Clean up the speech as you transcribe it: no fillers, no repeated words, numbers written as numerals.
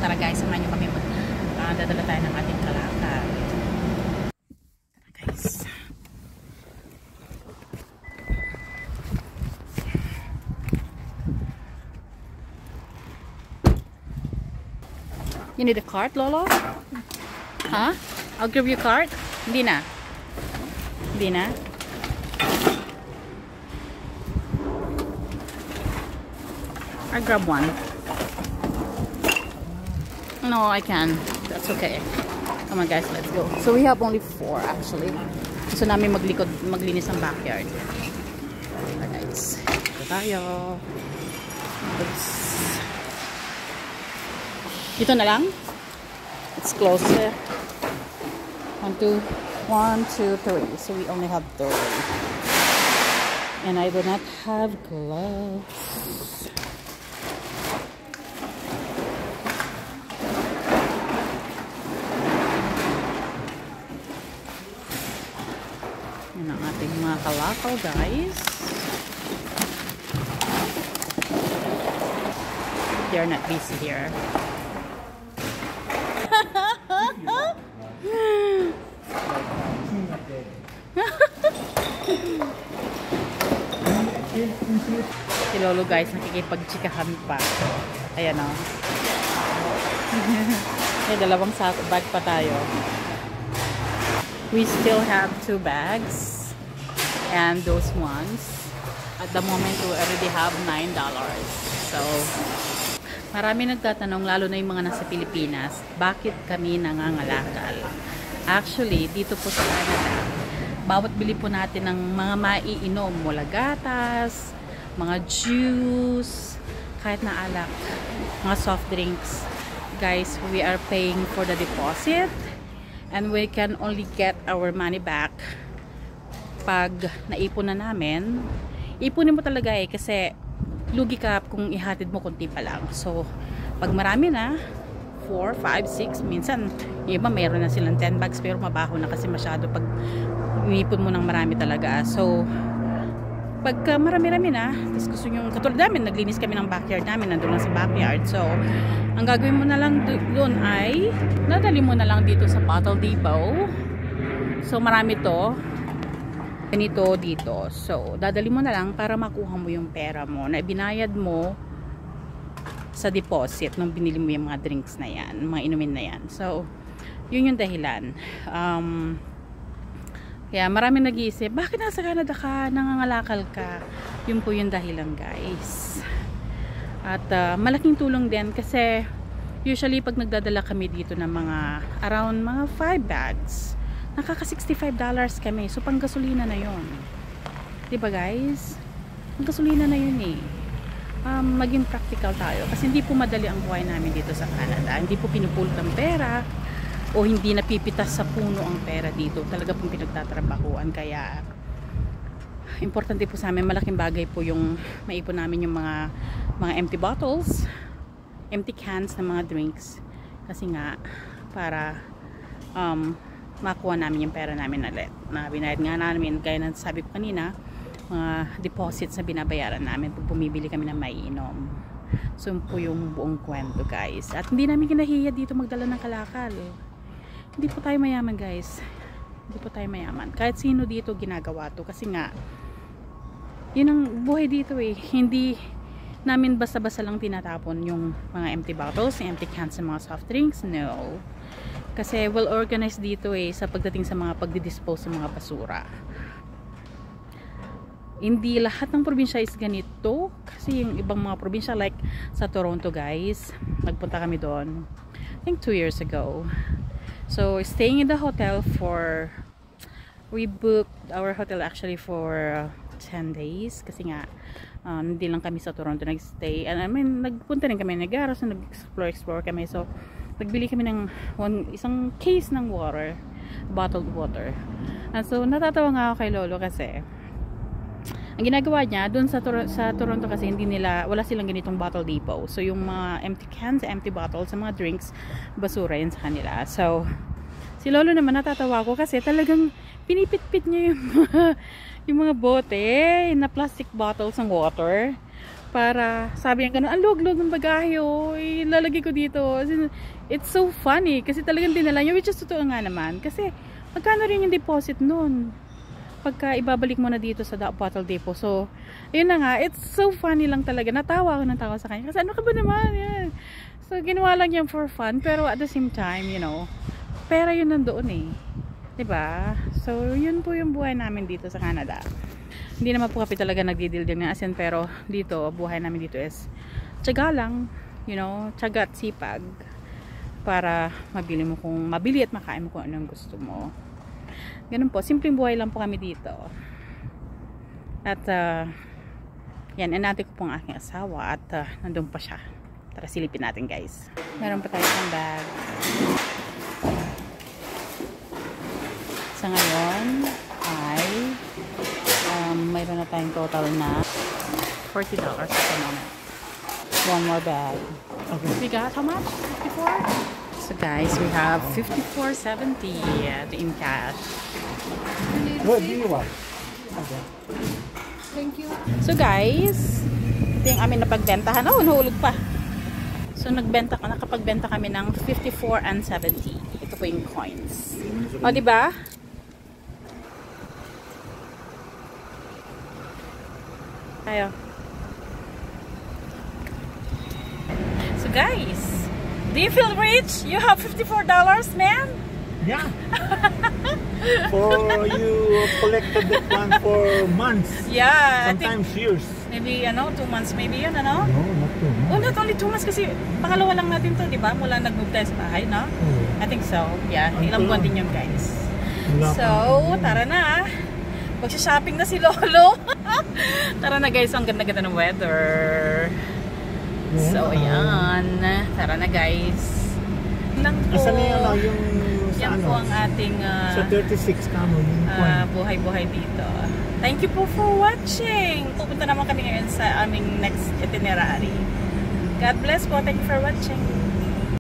tara guys, samahan nyo kami dadala tayo ng ating kalakal. Tara guys. You need a cart, Lolo? Huh? I'll give you a cart? Hindi na. Hindi na. I'll grab one. No, I can. That's okay. Come on guys, let's go. So we have only 4 actually. Gusto namin maglinis ang backyard. Alright guys. Ito tayo. Oops. Dito na lang. It's closer. 1, 2, 3. So we only have 3. And I do not have gloves. Yan ang ating mga kalakaw guys. They're not busy here. Si Lolo guys, nakikipag-chikahan pa. Ayan o. May dalawang bag pa tayo. We still have 2 bags. And those ones. At the moment, we already have $9. So, marami nagtatanong, lalo na yung mga nasa Pilipinas, bakit kami nangangalakal? Actually, dito po sa Canada, bawat bili po natin ng mga maiinom, mula gatas, mga juice, kahit na alak, mga soft drinks. Guys, we are paying for the deposit and we can only get our money back pag naipon na namin. Ipunin mo talaga kasi lugi ka kung ihatid mo kunti pa lang. So, pag marami na, 4, 5, 6, minsan, yung iba mayroon na silang 10 bags pero mabaho na kasi masyado pag inipon mo ng marami talaga. So, pagka marami-rami na, tapos gusto nyo, katulad namin, naglinis kami ng backyard namin, nandun lang sa backyard. So, ang gagawin mo na lang doon ay, nadali mo na lang dito sa Bottle Depot. So, marami to. Ganito dito. So, dadali mo na lang para makuha mo yung pera mo na binayad mo sa deposit nung binili mo yung mga drinks na yan, mga inumin na yan. So, yun yung dahilan. Kaya marami nag-iisip, bakit nasa Canada ka, nangangalakal ka? Yun po yung dahilan guys. At malaking tulong din kasi usually pag nagdadala kami dito ng mga around mga 5 bags, nakaka $65 kami. So pang gasolina na yun. Diba guys? Pang gasolina na yun eh. Maging practical tayo. Kasi hindi po madali ang buhay namin dito sa Canada. Hindi po pinupulot ang pera. O hindi napipitas sa puno ang pera dito. Talaga pong pinagtatrabahuan. Kaya importante po sa amin, malaking bagay po yung maipon namin yung mga empty bottles, empty cans na mga drinks. Kasi nga, para makuha namin yung pera namin ulit. Na binayad nga namin, kaya sabi ko kanina, mga deposits na binabayaran namin pag bumibili kami ng maiinom. So yun po yung buong kwento guys. At hindi namin kinahiya dito magdala ng kalakal. Hindi po tayo mayaman guys. Hindi po tayo mayaman. Kahit sino dito ginagawa to. Kasi nga, yun ang buhay dito eh. Hindi namin basta-basta lang tinatapon yung mga empty bottles, empty cans ng mga soft drinks. No. Kasi well organized dito eh sa pagdating sa mga pagdi-dispose ng mga basura. Hindi lahat ng probinsya is ganito. Kasi yung ibang mga probinsya like sa Toronto guys, nagpunta kami doon I think 2 years ago. So staying in the hotel for, we booked our hotel actually for 10 days kasi nga hindi lang kami sa Toronto nagstay. And I mean, nagpunta rin kami, nag-aros, nag-explore kami. So nagbili kami ng isang case ng water, bottled water. And so natatawa nga ako kay Lolo kasi ang ginagawa niya doon sa Toronto kasi wala silang ganitong Bottle Depot. So yung mga empty cans, empty bottles, sa mga drinks, basura yan sa kanila. So si Lolo naman natatawa ko kasi talagang pinipit-pit niya yung mga bote na plastic bottles ng water Para sabi niya ganun, ang luwag-luwag ng bagahe oh, ilalagay ko dito. It's so funny kasi talagang dinala niya, which is totoo nga naman. Kasi magkano rin yung deposit nun pagka ibabalik mo na dito sa bottle depot. So, ayun na nga, it's so funny lang talaga. Natawa ako ng tawa sa kanya. Kasi ano ka ba naman? Yan. So, ginawa lang yan for fun. Pero at the same time, you know, pera yun nandoon eh. Diba? So, yun po yung buhay namin dito sa Canada. Hindi naman po kami talaga nagdidil din ng asin, pero dito, buhay namin dito is tiyaga lang, you know, tiyaga at sipag para mabili mo kung mabili at makain mo kung anong gusto mo. Ganun po, simpleng buhay lang po kami dito. At yan, inati ko po ang aking asawa at nandun pa siya. Tara, silipin natin guys. Meron pa tayo isang bag. Sa ngayon ay mayroon na tayong total na $40 at the moment. One more bag. Okay. We got how much? 54? So guys, we have $54.70 in cash. What do you want? Okay. Thank you. So guys, ito yung aming napagbentahan. Oh, nahulog pa. So nakapagbenta kami ng $54.70. Ito po yung coins. O, diba? Tayo. So guys, do you feel rich? You have $54, man? Yeah. For you collected that one for months. Yeah. Sometimes years. Maybe, 2 months maybe yun, ano? No, not 2 months. Oh, not only 2 months kasi pangalawa lang natin to, di ba? Mula nag-move tayo sa bahay, no? Oh. I think so. Yeah, ilang buwan din yun, guys. So, tara na. Magsha-shopping na si Lolo. Tara na guys, ang ganda-ganda ng weather. Yeah. So, ayan. Tara na guys. Lang po. Asan na yung yan po ang ating sa 36 kamo buhay-buhay dito. Thank you po for watching. Pupunta naman kami ngayon sa aming next itinerary. God bless po. Thank you for watching.